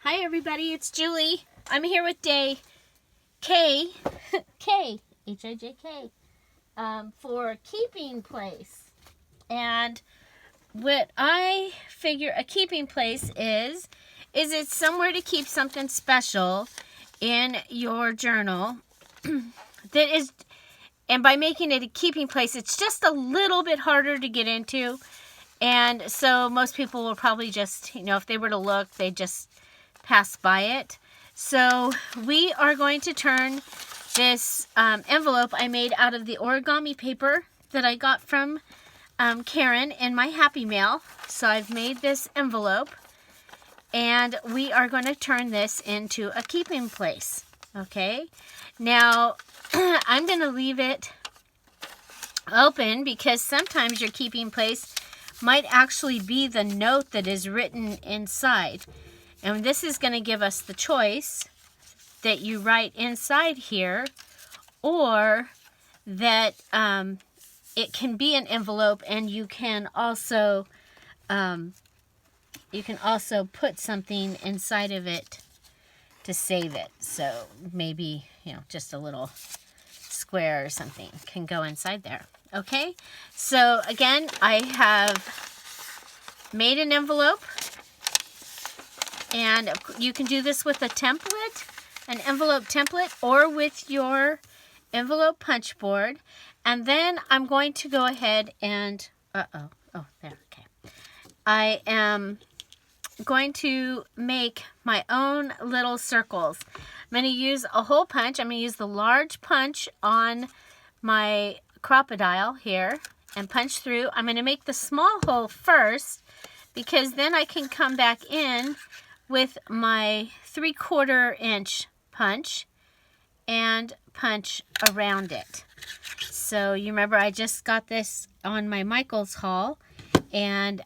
Hi everybody, it's Julie. I'm here with day K, K, H-I-J-K, for keeping place. And what I figure a keeping place is it's somewhere to keep something special in your journal that is, and by making it a keeping place, it's just a little bit harder to get into. And so most people will probably just, if they were to look, they just pass by it. So we are going to turn this envelope I made out of the origami paper that I got from Karen in my Happy Mail. So I've made this envelope and we are going to turn this into a keeping place. Okay, now I'm going to leave it open because sometimes your keeping place might actually be the note that is written inside. And this is going to give us the choice that you write inside here, or that it can be an envelope, and you can also put something inside of it to save it. So maybe just a little square or something can go inside there. Okay. So again, I have made an envelope. And you can do this with a template, an envelope template, or with your envelope punch board. And then I'm going to go ahead and, okay. I am going to make my own little circles. I'm going to use a hole punch. I'm going to use the large punch on my crocodile here and punch through. I'm going to make the small hole first because then I can come back in with my 3/4 inch punch and punch around it. So you remember I just got this on my Michaels haul, and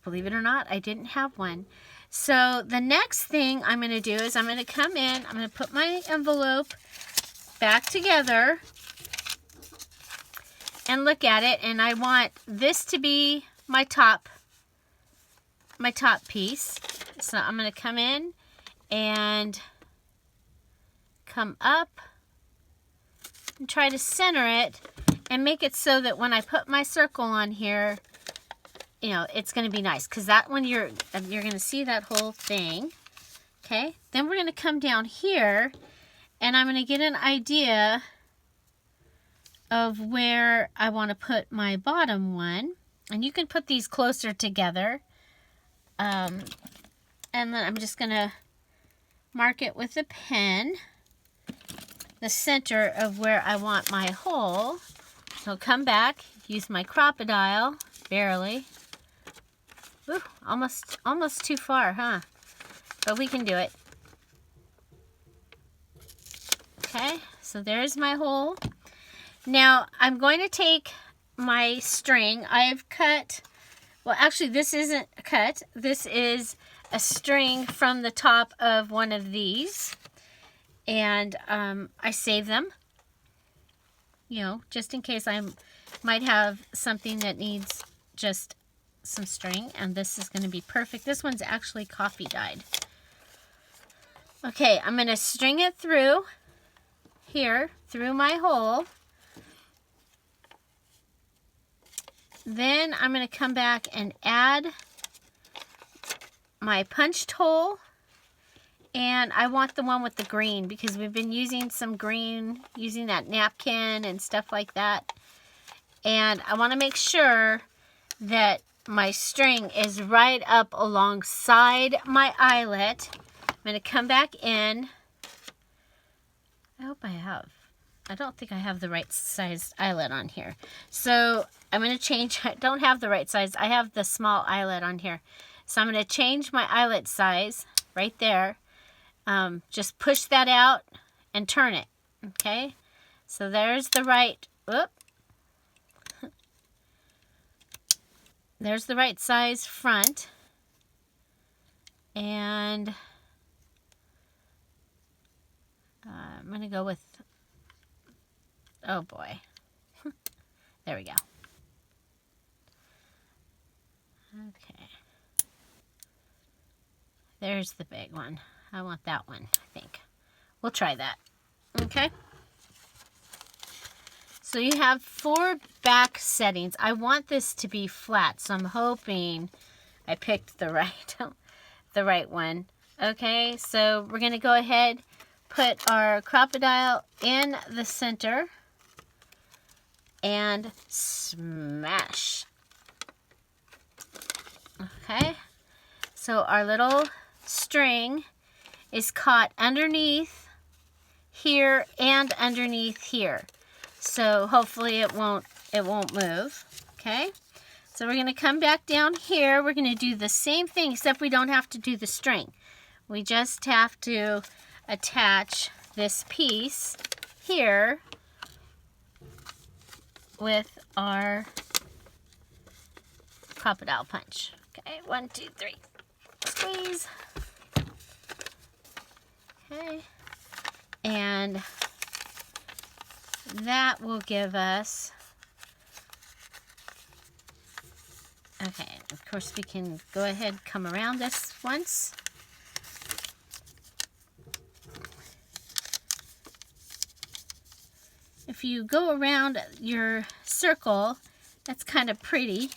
believe it or not, I didn't have one. So the next thing I'm going to do is I'm going to come in, I'm going to put my envelope back together and look at it, and I want this to be my top piece. So I'm going to come in and come up and try to center it and make it so that when I put my circle on here, it's going to be nice, because that one you're going to see that whole thing. Okay, then we're going to come down here and I'm going to get an idea of where I want to put my bottom one, and you can put these closer together. And then I'm just going to mark it with a pen, the center of where I want my hole. So come back, use my crocodile, barely. Ooh, almost too far, huh? But we can do it. Okay, so there's my hole. Now I'm going to take my string. I've cut, well actually this isn't cut, this is a string from the top of one of these, and I save them, just in case I might have something that needs just some string, and this is going to be perfect. This one's actually coffee dyed. Okay, I'm going to string it through here, through my hole. Then I'm going to come back and add my punched hole, and I want the one with the green because we've been using some green, using that napkin and stuff like that, and I want to make sure that my string is right up alongside my eyelet. I'm going to come back in. I hope I have. I don't think I have the right sized eyelet on here, so I'm going to change. I don't have the right size. I have the small eyelet on here. So I'm going to change my eyelet size right there. Just push that out and turn it. Okay. So there's the right, there's the right size front. And I'm going to go with, oh boy. There we go. Okay. There's the big one. I want that one, I think. We'll try that. Okay. So you have 4 back settings. I want this to be flat, so I'm hoping I picked the right one. Okay, so we're gonna go ahead, put our crocodile in the center, and smash. Okay, so our little string is caught underneath here and underneath here. So hopefully it won't move. Okay, so we're going to come back down here. We're going to do the same thing, except we don't have to do the string. We just have to attach this piece here with our crocodile punch. Okay, 1, 2, 3. Squeeze. Okay, and that will give us, okay, of course we can go ahead, come around this once. If you go around your circle, that's kind of pretty.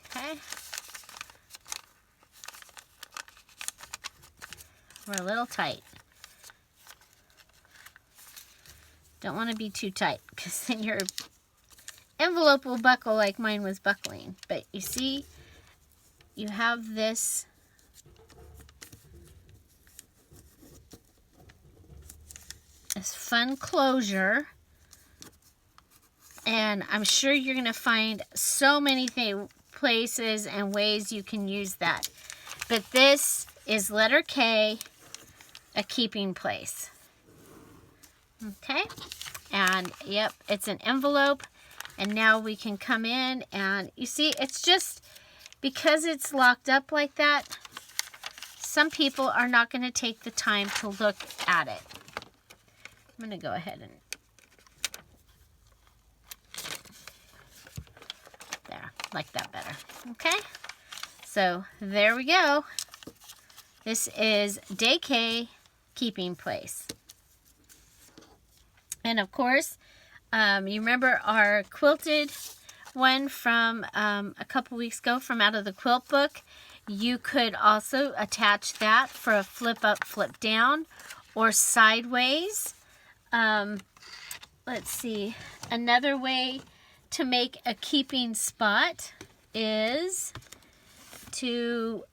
Okay. We're a little tight. Don't want to be too tight, because then your envelope will buckle like mine was buckling. But you see, you have this fun closure, and I'm sure you're going to find so many places and ways you can use that. But this is letter K, a keeping place. Okay, and yep, it's an envelope, and now we can come in, and you see, it's just because it's locked up like that, some people are not going to take the time to look at it. I'm going to go ahead and there, like that better. Okay, so there we go. This is Day K, keeping place. And of course, you remember our quilted one from a couple weeks ago from out of the quilt book. You could also attach that for a flip up, flip down, or sideways. Let's see. Another way to make a keeping spot is to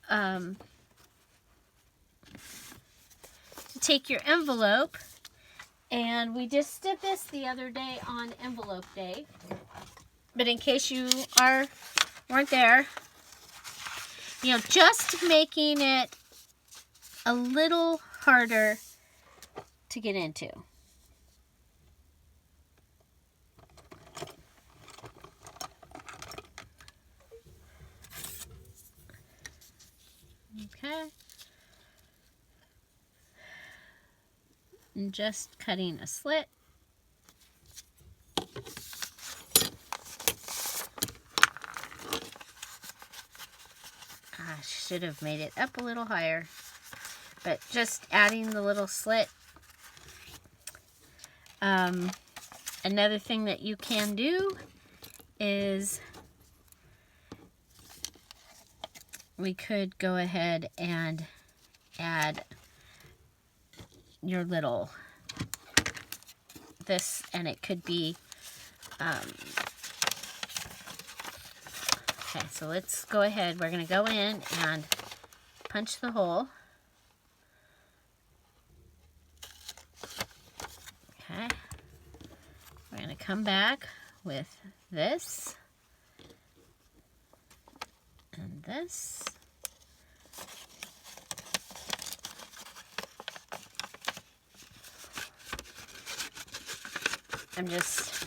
take your envelope, and we just did this the other day on envelope day, but in case you weren't there, you know, just making it a little harder to get into. Okay. And just cutting a slit. I should have made it up a little higher, but just adding the little slit. Another thing that you can do is we could go ahead and add your little this, and it could be okay, so let's go ahead. We're going to go in and punch the hole. Okay, we're going to come back with this and this. I'm just,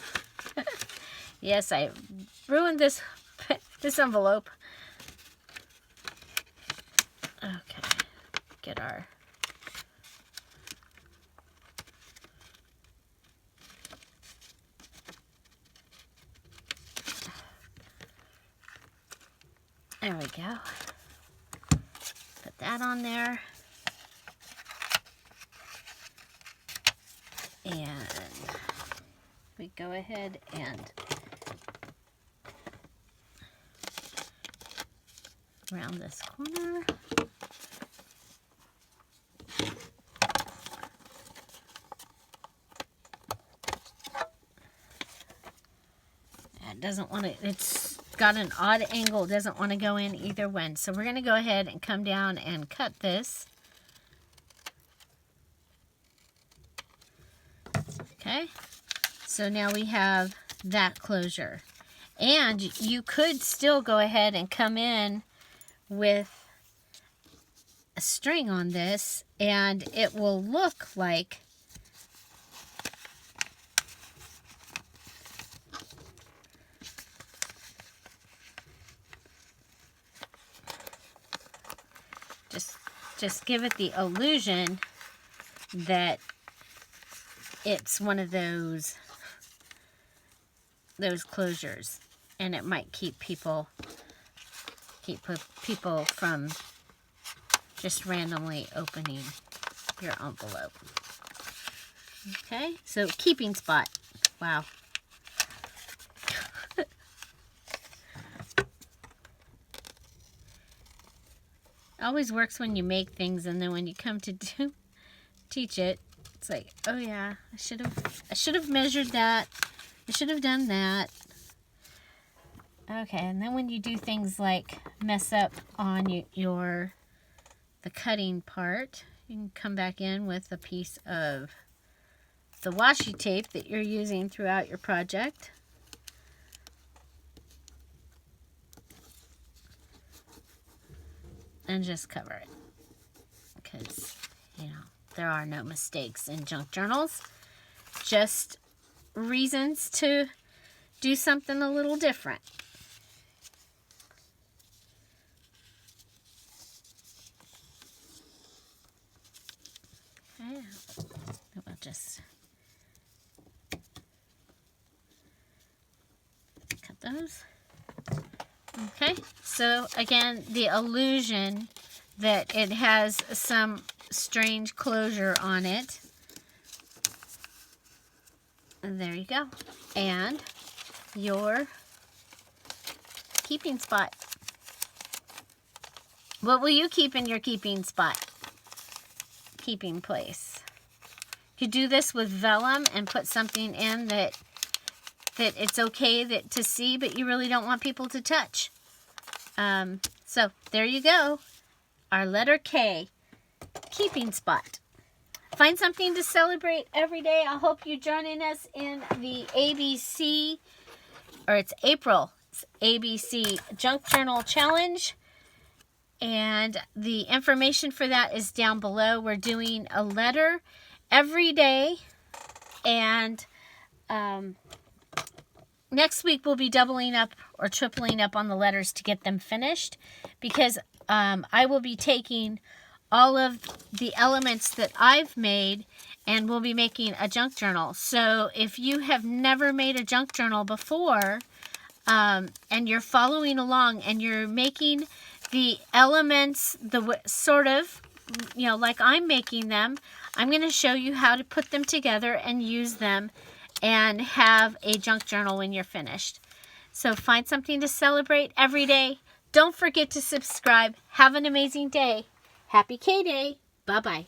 yes, I ruined this envelope. Okay, get our, There we go. Put that on there. And we go ahead and round this corner. It doesn't want to, it's got an odd angle, it doesn't want to go in either one. So we're going to go ahead and come down and cut this. Okay, so now we have that closure. And you could still go ahead and come in with a string on this, and it will look like just give it the illusion that it's one of those closures, and it might keep people from just randomly opening your envelope. Okay, so keeping spot. Wow. Always works when you make things, and then when you come to teach it, it's like, oh yeah, I should have measured that. I should have done that. Okay, and then when you do things like mess up on the cutting part, you can come back in with a piece of the washi tape that you're using throughout your project. And just cover it, because, you know, there are no mistakes in junk journals, just reasons to do something a little different. Okay, we'll just cut those. Okay, so again, the illusion that it has some strange closure on it. And there you go. And your keeping spot. What will you keep in your keeping spot? Keeping place. You could do this with vellum and put something in that it's okay to see, but you really don't want people to touch. So there you go. Our letter K, keeping spot. Find something to celebrate every day. I hope you're joining us in the ABC, or it's April, it's ABC Junk Journal Challenge. And the information for that is down below. We're doing a letter every day, and next week we'll be doubling up or tripling up on the letters to get them finished, because I will be taking all of the elements that I've made and we'll be making a junk journal. So if you have never made a junk journal before, and you're following along and you're making the elements sort of, you know, like I'm making them, I'm going to show you how to put them together and use them and have a junk journal when you're finished. So find something to celebrate every day. Don't forget to subscribe. Have an amazing day. Happy K-Day. Bye-bye.